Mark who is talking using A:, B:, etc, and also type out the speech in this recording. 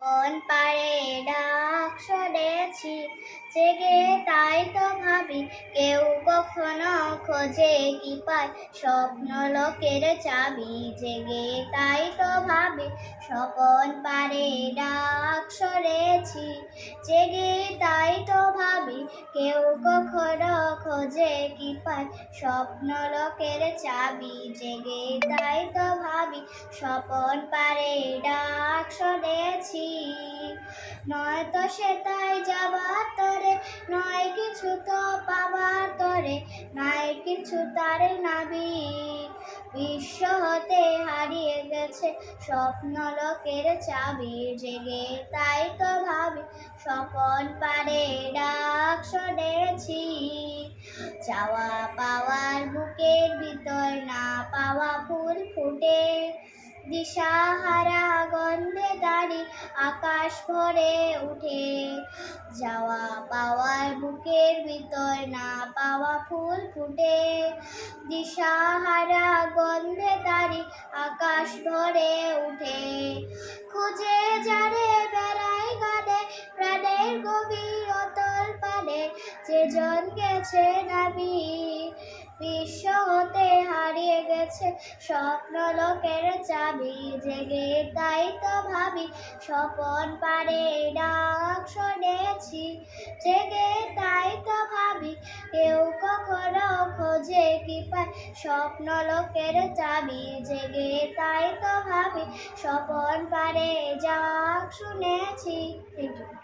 A: মন পারে ডাক শুনেছি জেগে, তাই তো ভাবি কেউ কখনো খোঁজে কি পায় স্বপ্ন লোকের চাবি। জেগে তাই তো ভাবি স্বপন পারে ডাক শুনেছি জেগে, তাই তো ভাবি কেউ কখনো খোঁজে কি পায় স্বপ্ন লোকের চাবি। জেগে তাই তো ভাবি স্বপন পারে ডাক শুনেছি। নয়তো সে তাই যাবার তরে, নয় কিছু তো পাবার তরে, নাই কিছু তার নাবি। বিশ্ব হতে হারিয়ে গেছে স্বপ্ন লোকের চাবি। জেগে তাই তো ভাবি স্বপন পারে ডাক শুনেছি। চাওয়া পাওয়ার বুকের ভিতর না পাওয়া ফুল ফুটে, দিশাহারা গন্ধে দাড়ি আকাশ ভরে উঠে। যাওয়া পাওয়ার বুকের ভিতর না পাওয়া ফুল ফুটে, দিশাহারা গন্ধে দাড়ি আকাশ ভরে উঠে। খুঁজে যারে বেড়াই গানে প্রাণের গভীর অতল পানে, যে জন গেছে নাবি। বিশ্ব হতে হারিয়ে গেছে স্বপ্ন লোকের চাবি। জেগে তাই তো ভাবি স্বপন পারে ডাক শুনেছি। জেগে তাই তো ভাবি কেউ কখনো খোঁজে কি পায় স্বপ্ন লোকের চাবি। জেগে তাই তো ভাবি স্বপন পারে ডাক শুনেছি। Thank you.